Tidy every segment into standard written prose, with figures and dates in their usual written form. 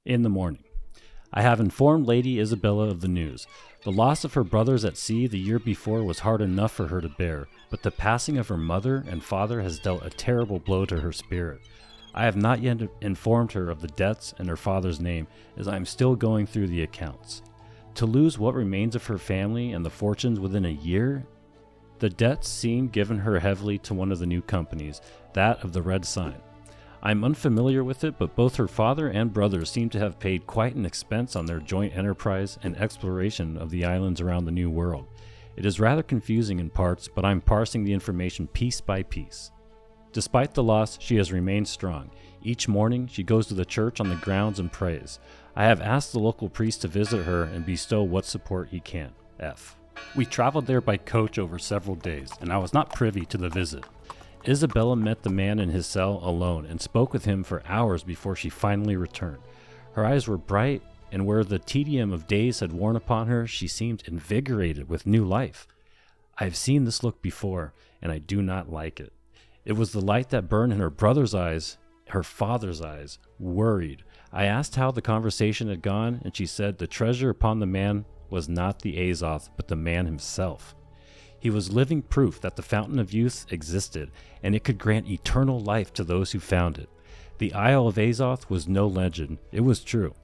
In the morning. I have informed Lady Isabella of the news. The loss of her brothers at sea the year before was hard enough for her to bear, but the passing of her mother and father has dealt a terrible blow to her spirit. I have not yet informed her of the deaths and her father's name, as I am still going through the accounts. To lose what remains of her family and the fortunes within a year? The debts seem given her heavily to one of the new companies, that of the Red Sign. I am unfamiliar with it, but both her father and brothers seem to have paid quite an expense on their joint enterprise and exploration of the islands around the New World. It is rather confusing in parts, but I am parsing the information piece by piece. Despite the loss, she has remained strong. Each morning, she goes to the church on the grounds and prays. I have asked the local priest to visit her and bestow what support he can. F. We traveled there by coach over several days, and I was not privy to the visit. Isabella met the man in his cell alone and spoke with him for hours before she finally returned. Her eyes were bright, and where the tedium of days had worn upon her, she seemed invigorated with new life. I have seen this look before, and I do not like it. It was the light that burned in her brother's eyes, her father's eyes, worried. I asked how the conversation had gone, and she said the treasure upon the man was not the Azoth, but the man himself. He was living proof that the Fountain of Youth existed, and it could grant eternal life to those who found it. The Isle of Azoth was no legend, it was true.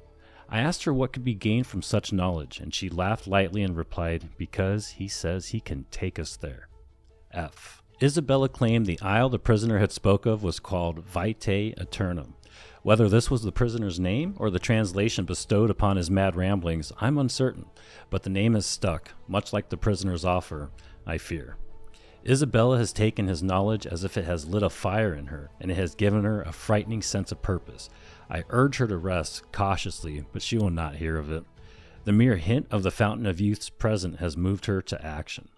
I asked her what could be gained from such knowledge, and she laughed lightly and replied, because he says he can take us there. F. Isabella claimed the isle the prisoner had spoke of was called Vitae Aeternum. Whether this was the prisoner's name or the translation bestowed upon his mad ramblings, I'm uncertain, but the name has stuck, much like the prisoner's offer, I fear. Isabella has taken his knowledge as if it has lit a fire in her, and it has given her a frightening sense of purpose. I urge her to rest, cautiously, but she will not hear of it. The mere hint of the Fountain of Youth's presence has moved her to action.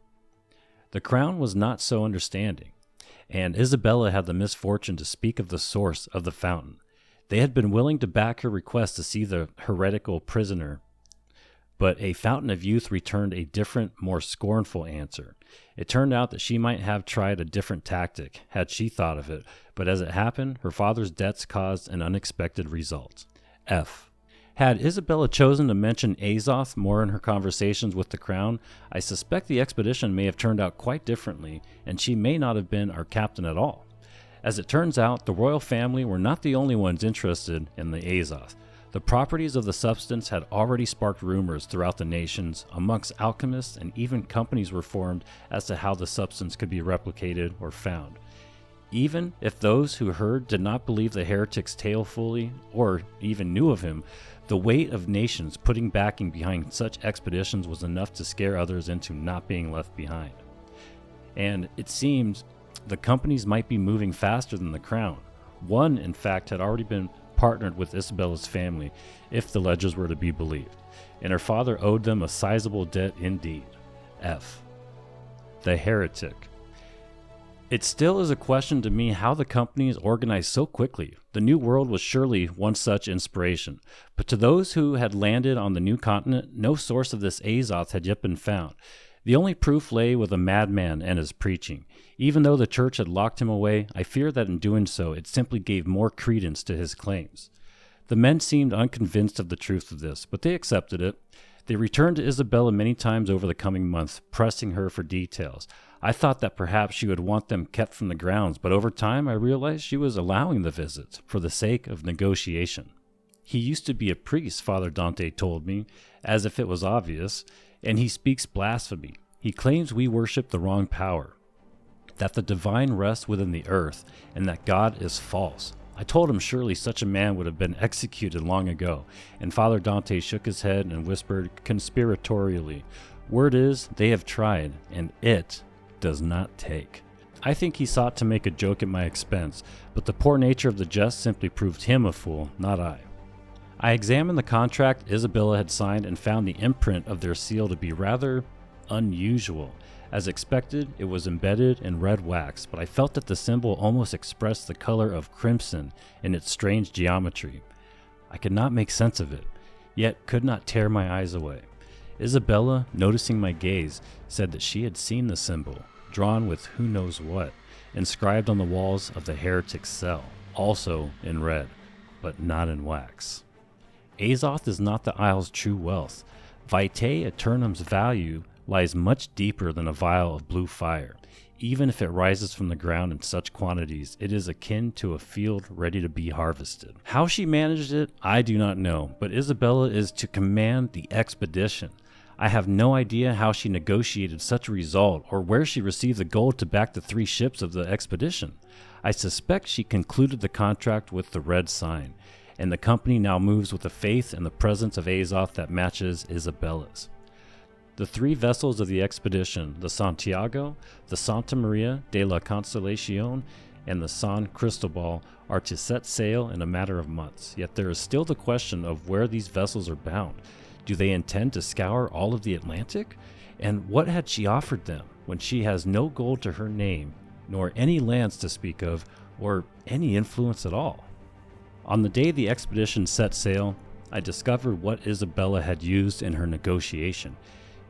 The Crown was not so understanding, and Isabella had the misfortune to speak of the source of the fountain. They had been willing to back her request to see the heretical prisoner, but a Fountain of Youth returned a different, more scornful answer. It turned out that she might have tried a different tactic, had she thought of it, but as it happened, her father's debts caused an unexpected result. F. Had Isabella chosen to mention Azoth more in her conversations with the Crown, I suspect the expedition may have turned out quite differently, and she may not have been our captain at all. As it turns out, the royal family were not the only ones interested in the Azoth. The properties of the substance had already sparked rumors throughout the nations, amongst alchemists, and even companies were formed as to how the substance could be replicated or found. Even if those who heard did not believe the heretic's tale fully, or even knew of him, the weight of nations putting backing behind such expeditions was enough to scare others into not being left behind. And it seemed the companies might be moving faster than the Crown. One, in fact, had already been partnered with Isabella's family, if the legends were to be believed, and her father owed them a sizable debt indeed. F. The Heretic. It still is a question to me how the companies organized so quickly. The New World was surely one such inspiration, but to those who had landed on the new continent, no source of this Azoth had yet been found. The only proof lay with a madman and his preaching. Even though the church had locked him away, I fear that in doing so, it simply gave more credence to his claims. The men seemed unconvinced of the truth of this, but they accepted it. They returned to Isabella many times over the coming months, pressing her for details. I thought that perhaps she would want them kept from the grounds, but over time I realized she was allowing the visits for the sake of negotiation. He used to be a priest, Father Dante told me, as if it was obvious, and he speaks blasphemy. He claims we worship the wrong power, that the divine rests within the earth, and that God is false. I told him surely such a man would have been executed long ago, and Father Dante shook his head and whispered conspiratorially, "Word is, they have tried, and it does not take." I think he sought to make a joke at my expense, but the poor nature of the jest simply proved him a fool, not I. I examined the contract Isabella had signed and found the imprint of their seal to be rather unusual. As expected, it was embedded in red wax, but I felt that the symbol almost expressed the color of crimson in its strange geometry. I could not make sense of it, yet could not tear my eyes away. Isabella, noticing my gaze, said that she had seen the symbol, drawn with who knows what, inscribed on the walls of the heretic's cell, also in red, but not in wax. Azoth is not the Isle's true wealth. Vitae Aeternum's value lies much deeper than a vial of blue fire. Even if it rises from the ground in such quantities, it is akin to a field ready to be harvested. How she managed it, I do not know, but Isabella is to command the expedition. I have no idea how she negotiated such a result or where she received the gold to back the 3 ships of the expedition. I suspect she concluded the contract with the Red Sign, and the company now moves with a faith in the presence of Azoth that matches Isabella's. The 3 vessels of the expedition, the Santiago, the Santa Maria de la Consolacion, and the San Cristobal, are to set sail in a matter of months, yet there is still the question of where these vessels are bound. Do they intend to scour all of the Atlantic? And what had she offered them when she has no gold to her name, nor any lands to speak of, or any influence at all? On the day the expedition set sail, I discovered what Isabella had used in her negotiation.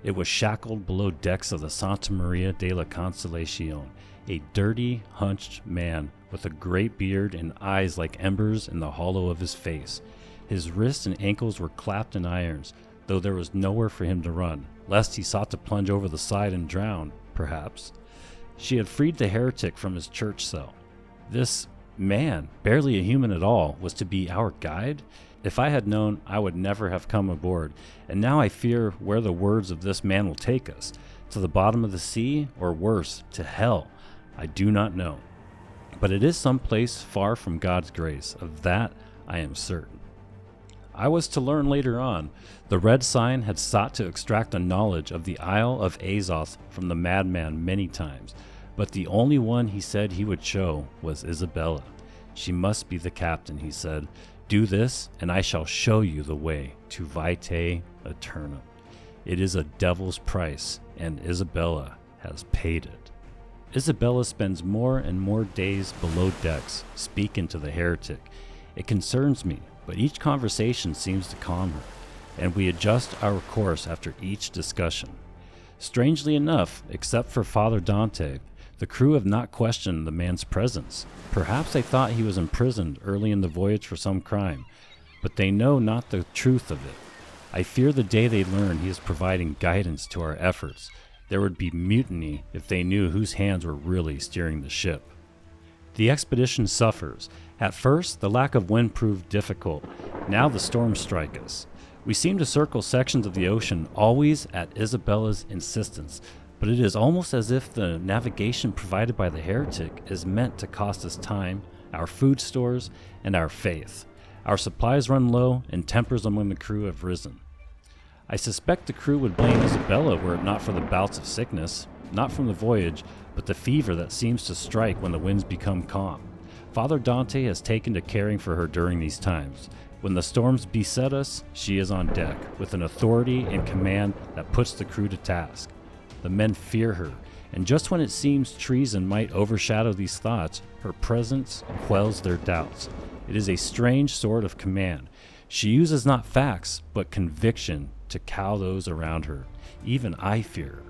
It was shackled below decks of the Santa Maria de la Consolacion, a dirty, hunched man with a great beard and eyes like embers in the hollow of his face. His wrists and ankles were clapped in irons, though there was nowhere for him to run, lest he sought to plunge over the side and drown, perhaps. She had freed the heretic from his church cell. This man, barely a human at all, was to be our guide? If I had known, I would never have come aboard, and now I fear where the words of this man will take us, to the bottom of the sea, or worse, to hell. I do not know. But it is some place far from God's grace, of that I am certain. I was to learn later on, the Red Sign had sought to extract the knowledge of the Isle of Azoth from the madman many times, but the only one he said he would show was Isabella. She must be the captain, he said. Do this, and I shall show you the way to Vitae Aeternum. It is a devil's price, and Isabella has paid it. Isabella spends more and more days below decks, speaking to the heretic. It concerns me, but each conversation seems to calm her, and we adjust our course after each discussion. Strangely enough, except for Father Dante, the crew have not questioned the man's presence. Perhaps they thought he was imprisoned early in the voyage for some crime, but they know not the truth of it. I fear the day they learn he is providing guidance to our efforts. There would be mutiny if they knew whose hands were really steering the ship. The expedition suffers. At first, the lack of wind proved difficult. Now the storms strike us. We seem to circle sections of the ocean, always at Isabella's insistence, but it is almost as if the navigation provided by the heretic is meant to cost us time, our food stores, and our faith. Our supplies run low, and tempers among the crew have risen. I suspect the crew would blame Isabella were it not for the bouts of sickness, not from the voyage, but the fever that seems to strike when the winds become calm. Father Dante has taken to caring for her during these times. When the storms beset us, she is on deck, with an authority and command that puts the crew to task. The men fear her, and just when it seems treason might overshadow these thoughts, her presence quells their doubts. It is a strange sort of command. She uses not facts, but conviction to cow those around her. Even I fear her.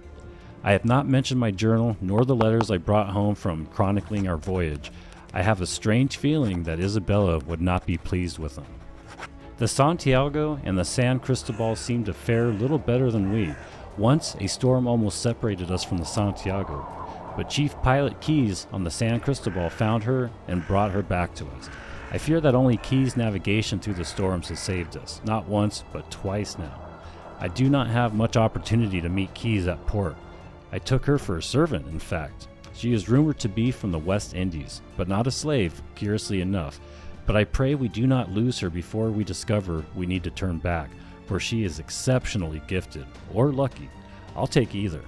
I have not mentioned my journal, nor the letters I brought home from chronicling our voyage. I have a strange feeling that Isabella would not be pleased with them. The Santiago and the San Cristobal seemed to fare little better than we. Once, a storm almost separated us from the Santiago, but Chief Pilot Keyes on the San Cristobal found her and brought her back to us. I fear that only Keyes' navigation through the storms has saved us, not once, but twice now. I do not have much opportunity to meet Keyes at port. I took her for a servant, in fact. She is rumored to be from the West Indies, but not a slave, curiously enough. But I pray we do not lose her before we discover we need to turn back, for she is exceptionally gifted, or lucky. I'll take either.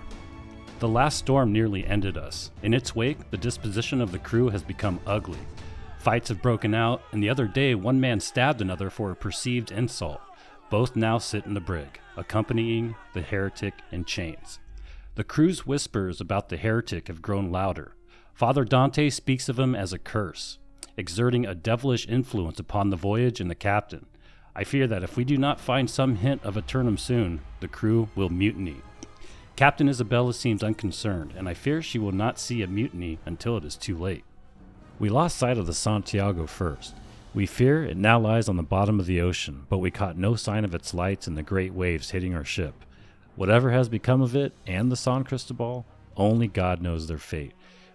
The last storm nearly ended us. In its wake, the disposition of the crew has become ugly. Fights have broken out, and the other day one man stabbed another for a perceived insult. Both now sit in the brig, accompanying the heretic in chains. The crew's whispers about the heretic have grown louder. Father Dante speaks of him as a curse, exerting a devilish influence upon the voyage and the captain. I fear that if we do not find some hint of Aeternum soon, the crew will mutiny. Captain Isabella seems unconcerned, and I fear she will not see a mutiny until it is too late. We lost sight of the Santiago first. We fear it now lies on the bottom of the ocean, but we caught no sign of its lights in the great waves hitting our ship. Whatever has become of it and the San Cristobal, only God knows their fate.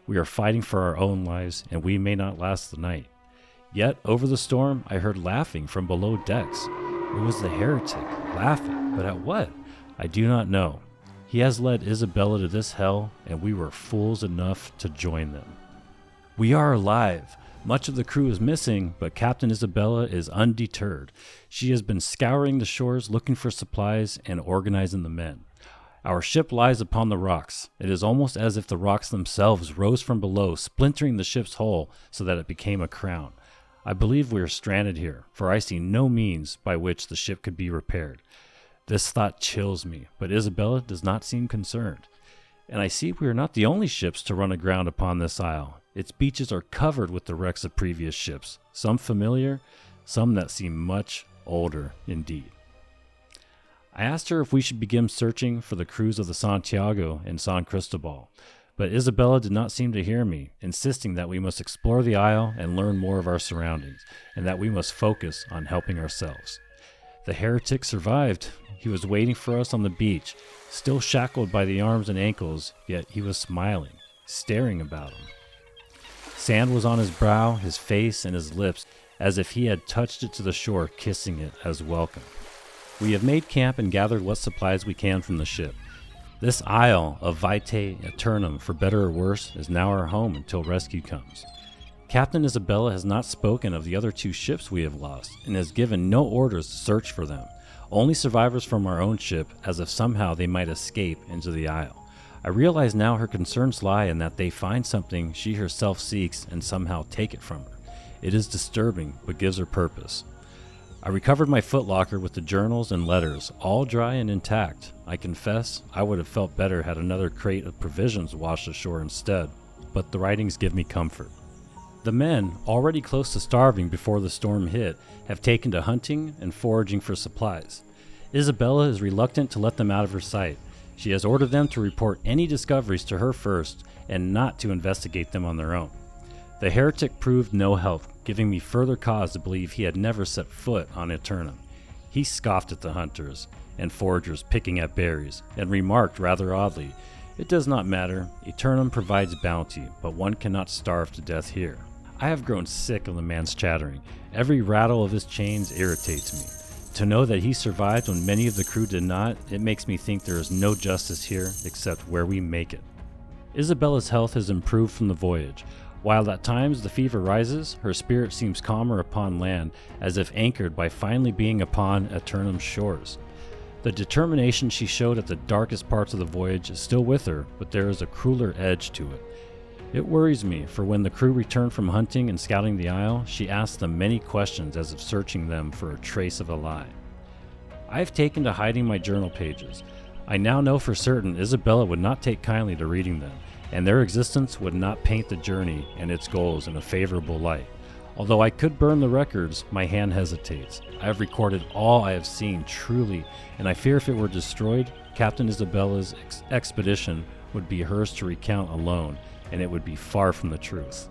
We are fighting for our own lives, and we may not last the night. Yet, over the storm, I heard laughing from below decks. It was the Heretic, laughing, but at what? I do not know. He has led Isabella to this hell, and we were fools enough to join them. We are alive. Much of the crew is missing, but Captain Isabella is undeterred. She has been scouring the shores looking for supplies and organizing the men. Our ship lies upon the rocks. It is almost as if the rocks themselves rose from below, splintering the ship's hull so that it became a crown. I believe we are stranded here, for I see no means by which the ship could be repaired. This thought chills me, but Isabella does not seem concerned. And I see we are not the only ships to run aground upon this isle. Its beaches are covered with the wrecks of previous ships, some familiar, some that seem much older indeed. I asked her if we should begin searching for the crews of the Santiago and San Cristobal, but Isabella did not seem to hear me, insisting that we must explore the isle and learn more of our surroundings, and that we must focus on helping ourselves. The Heretic survived. He was waiting for us on the beach, still shackled by the arms and ankles, yet he was smiling, staring about him. Sand was on his brow, his face, and his lips, as if he had touched it to the shore, kissing it as welcome. We have made camp and gathered what supplies we can from the ship. This isle of Vitae Aeternum, for better or worse, is now our home until rescue comes. Captain Isabella has not spoken of the other 2 ships we have lost, and has given no orders to search for them, only survivors from our own ship, as if somehow they might escape into the isle. I realize now her concerns lie in that they find something she herself seeks and somehow take it from her. It is disturbing, but gives her purpose. I recovered my footlocker with the journals and letters, all dry and intact. I confess I would have felt better had another crate of provisions washed ashore instead, but the writings give me comfort. The men, already close to starving before the storm hit, have taken to hunting and foraging for supplies. Isabella is reluctant to let them out of her sight. She has ordered them to report any discoveries to her first and not to investigate them on their own. The Heretic proved no help, giving me further cause to believe he had never set foot on Aeternum. He scoffed at the hunters and foragers picking at berries, and remarked rather oddly, "It does not matter. Aeternum provides bounty, but one cannot starve to death here." I have grown sick of the man's chattering. Every rattle of his chains irritates me. To know that he survived when many of the crew did not, it makes me think there is no justice here except where we make it. Isabella's health has improved from the voyage. While at times the fever rises, her spirit seems calmer upon land, as if anchored by finally being upon Aeternum's shores. The determination she showed at the darkest parts of the voyage is still with her, but there is a crueler edge to it. It worries me, for when the crew returned from hunting and scouting the isle, she asked them many questions as if searching them for a trace of a lie. I have taken to hiding my journal pages. I now know for certain Isabella would not take kindly to reading them, and their existence would not paint the journey and its goals in a favorable light. Although I could burn the records, my hand hesitates. I have recorded all I have seen truly, and I fear if it were destroyed, Captain Isabella's expedition would be hers to recount alone, and it would be far from the truth.